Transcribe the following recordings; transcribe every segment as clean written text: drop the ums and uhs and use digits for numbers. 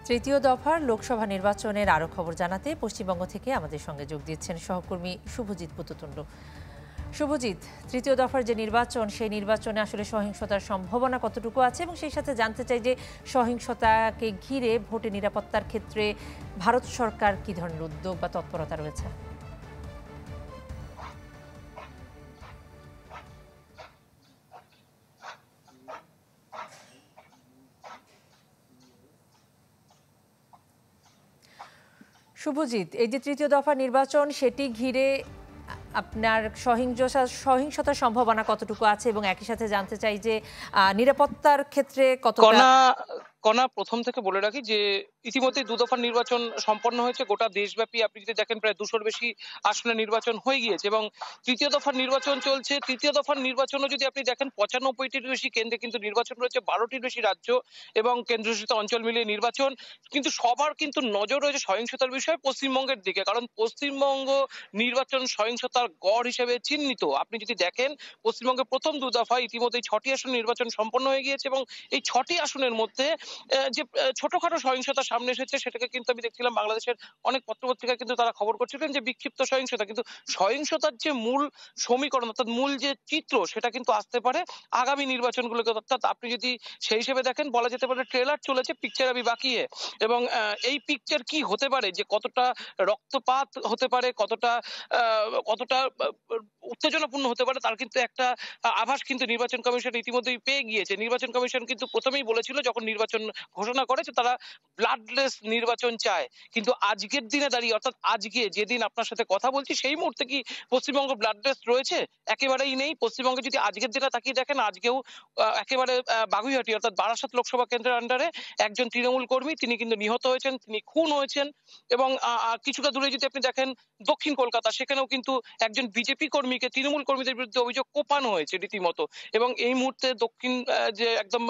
তৃতীয় দফার লোকসভা নির্বাচনের আরও খবর জানাতে পশ্চিমবঙ্গ থেকে আমাদের সঙ্গে যোগ দিচ্ছেন সহকর্মী শুভজিৎ পুততুণ্ড। শুভজিৎ, তৃতীয় দফার যে নির্বাচন, সেই নির্বাচনে আসলে সহিংসতার সম্ভাবনা কতটুকু আছে, এবং সেই সাথে জানতে চাই যে সহিংসতাকে ঘিরে ভোটে নিরাপত্তার ক্ষেত্রে ভারত সরকার কী ধরনের উদ্যোগ বা তৎপরতা রয়েছে? শুভজিৎ, এই যে তৃতীয় দফা নির্বাচন, সেটি ঘিরে আপনার সহিংসতার সম্ভাবনা কতটুকু আছে, এবং একই সাথে জানতে চাই যে নিরাপত্তার ক্ষেত্রে কতটা। কণা প্রথম থেকে বলে রাখি যে ইতিমধ্যে দফার নির্বাচন সম্পন্ন হয়েছে। গোটা দেশব্যাপী আপনি যদি দেখেন প্রায় 200-র বেশি আসনে নির্বাচন হয়ে গিয়েছে এবং তৃতীয় দফার নির্বাচন চলছে। তৃতীয় দফার নির্বাচনও যদি আপনি দেখেন 95টির বেশি কেন্দ্রে কিন্তু নির্বাচন রয়েছে, 12টির বেশি রাজ্য এবং কেন্দ্রশাসিত অঞ্চল মিলিয়ে নির্বাচন। কিন্তু সবার কিন্তু নজর রয়েছে সহিংসতার বিষয়ে পশ্চিমবঙ্গের দিকে, কারণ পশ্চিমবঙ্গ নির্বাচন সহিংসতার গড় হিসেবে চিহ্নিত। আপনি যদি দেখেন পশ্চিমবঙ্গের প্রথম দফায় ইতিমধ্যে 6টি আসন নির্বাচন সম্পন্ন হয়ে গিয়েছে এবং এই 6টি আসনের মধ্যে যে ছোটখাটো সহিংসতা সামনে এসেছে সেটাকে কিন্তু আমি দেখছিলাম বাংলাদেশের অনেক পত্রপত্রিকায় কিন্তু তারা খবর করছিলেন যে বিক্ষিপ্ত সহিংসতা, কিন্তু সহিংসতার যে মূল সমীকরণ অর্থাৎ মূল যে চিত্র সেটা কিন্তু আসতে পারে আগামী নির্বাচনগুলোকে। অর্থাৎ আপনি যদি সেই হিসেবে দেখেন, বলা যেতে পারে ট্রেলার চলেছে, পিকচার আমি বাকিয়ে, এবং এই পিকচার কি হতে পারে, যে কতটা রক্তপাত হতে পারে, কতটা কতটা উত্তেজনাপূর্ণ হতে পারে, তার কিন্তু একটা আভাস কিন্তু নির্বাচন কমিশন ইতিমধ্যেই পেয়ে গিয়েছে। নির্বাচন কমিশন কিন্তু প্রথমেই বলেছিল যখন নির্বাচন ঘোষণা করে যে তারা ব্লাডলেস নির্বাচন চায়, কিন্তু আজকের দিনে দাঁড়িয়ে অর্থাৎ আজকে যেদিন আপনার সাথে কথা বলছি সেই মুহূর্তে কি পশ্চিমবঙ্গ ব্লাডলেস রয়েছে? একেবারেই নেই। পশ্চিমবঙ্গে যদি আজকের দিনে তাকিয়ে দেখেন, আজকেও একেবারে বাগুইহাটি অর্থাৎ বারাসাত লোকসভা কেন্দ্রের আন্ডারে একজন তৃণমূল কর্মী তিনি কিন্তু নিহত হয়েছেন, তিনি খুন হয়েছেন। এবং কিছুটা দূরে যদি আপনি দেখেন দক্ষিণ কলকাতা, সেখানেও কিন্তু একজন বিজেপি কর্মীকে তৃণমূল কর্মীদের বিরুদ্ধে অভিযোগ কোপানো হয়েছে রীতিমতো। এবং এই মুহূর্তে দক্ষিণ যে একদম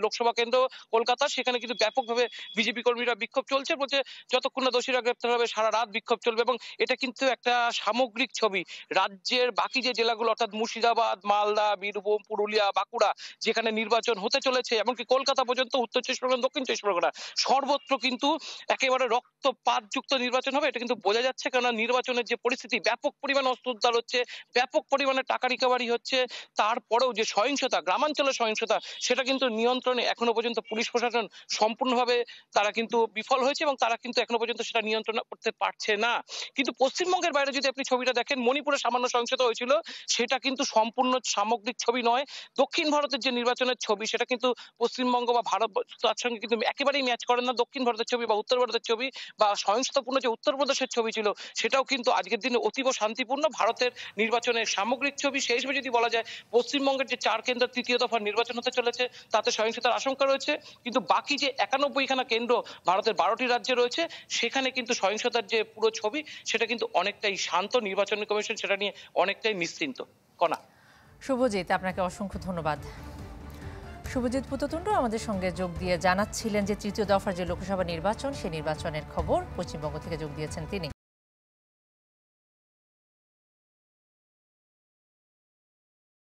লোকসভা কেন্দ্র কলকাতা, সেখানে কিন্তু ব্যাপকভাবে বিজেপি কর্মীরা বিক্ষোভ চলছে, বলছে যতক্ষণ না দোষীরা গ্রেপ্তার হবে সারা রাত বিক্ষোভ চলবে। এবং এটা কিন্তু একটা সামগ্রিক ছবি। রাজ্যের বাকি যে জেলাগুলো অর্থাৎ মুর্শিদাবাদ, মালদা, বীরভূম, পুরুলিয়া, বাঁকুড়া যেখানে নির্বাচন হতে চলেছে, এমনকি কলকাতা পর্যন্ত, উত্তর চব্বিশ পরগনা, দক্ষিণ চব্বিশ পরগনা, সর্বত্র কিন্তু একেবারে রক্তপাতযুক্ত নির্বাচন হবে, এটা কিন্তু বোঝা যাচ্ছে। কেননা নির্বাচনের যে পরিস্থিতি, ব্যাপক পরিমাণ অস্ত্র উদ্ধার হচ্ছে, ব্যাপক পরিমাণে টাকা রিকভারি হচ্ছে, তারপরেও যে সহিংসতা, গ্রামাঞ্চলের সহিংসতা, সেটা কিন্তু নিয়ন্ত্রণে এখনো পর্যন্ত পুলিশ প্রশাসন সম্পূর্ণভাবে তারা কিন্তু বিফল হয়েছে এবং তারা কিন্তু এখনো পর্যন্ত সেটা নিয়ন্ত্রণ করতে পারছে না। কিন্তু পশ্চিমবঙ্গের বাইরে যদি আপনি ছবিটা দেখেন, মণিপুরে সামান্য সহিংসতা হয়েছিল, সেটা কিন্তু সম্পূর্ণ সামগ্রিক ছবি নয়। দক্ষিণ ভারতের যে নির্বাচনের ছবি, সেটা কিন্তু পশ্চিমবঙ্গ বা ভারত তার সঙ্গে কিন্তু একেবারেই ম্যাচ করে না। দক্ষিণ ভারতের ছবি বা উত্তর ভারতের ছবি বা সহিংসতাপূর্ণ যে উত্তরপ্রদেশের ছবি ছিল, সেটাও কিন্তু আজকের দিনে অতীব শান্তিপূর্ণ। ভারতের নির্বাচনের সামগ্রিক ছবি সেই হিসেবে যদি বলা যায়, পশ্চিমবঙ্গের যে 4 কেন্দ্র তৃতীয় দফার নির্বাচন হতে চলেছে তাতে সহিংসতার আশঙ্কা রয়েছে, কিন্তু বাকি যে 91খানা কেন্দ্র ভারতের 12টি রাজ্যে রয়েছে, সেখানে কিন্তু সহিংসতার যে পুরো ছবি সেটা কিন্তু অনেকটাই শান্ত। নির্বাচন কমিশন সেটা নিয়ে অনেকটাই নিশ্চিন্ত। কণা। শুভজিৎ, আপনাকে অসংখ্য ধন্যবাদ। শুভজিৎ পুততুণ্ড আমাদের সঙ্গে যোগ দিয়ে জানাচ্ছিলেন যে তৃতীয় দফার যে লোকসভা নির্বাচন, সেই নির্বাচনের খবর পশ্চিমবঙ্গ থেকে যোগ দিয়েছেন তিনি।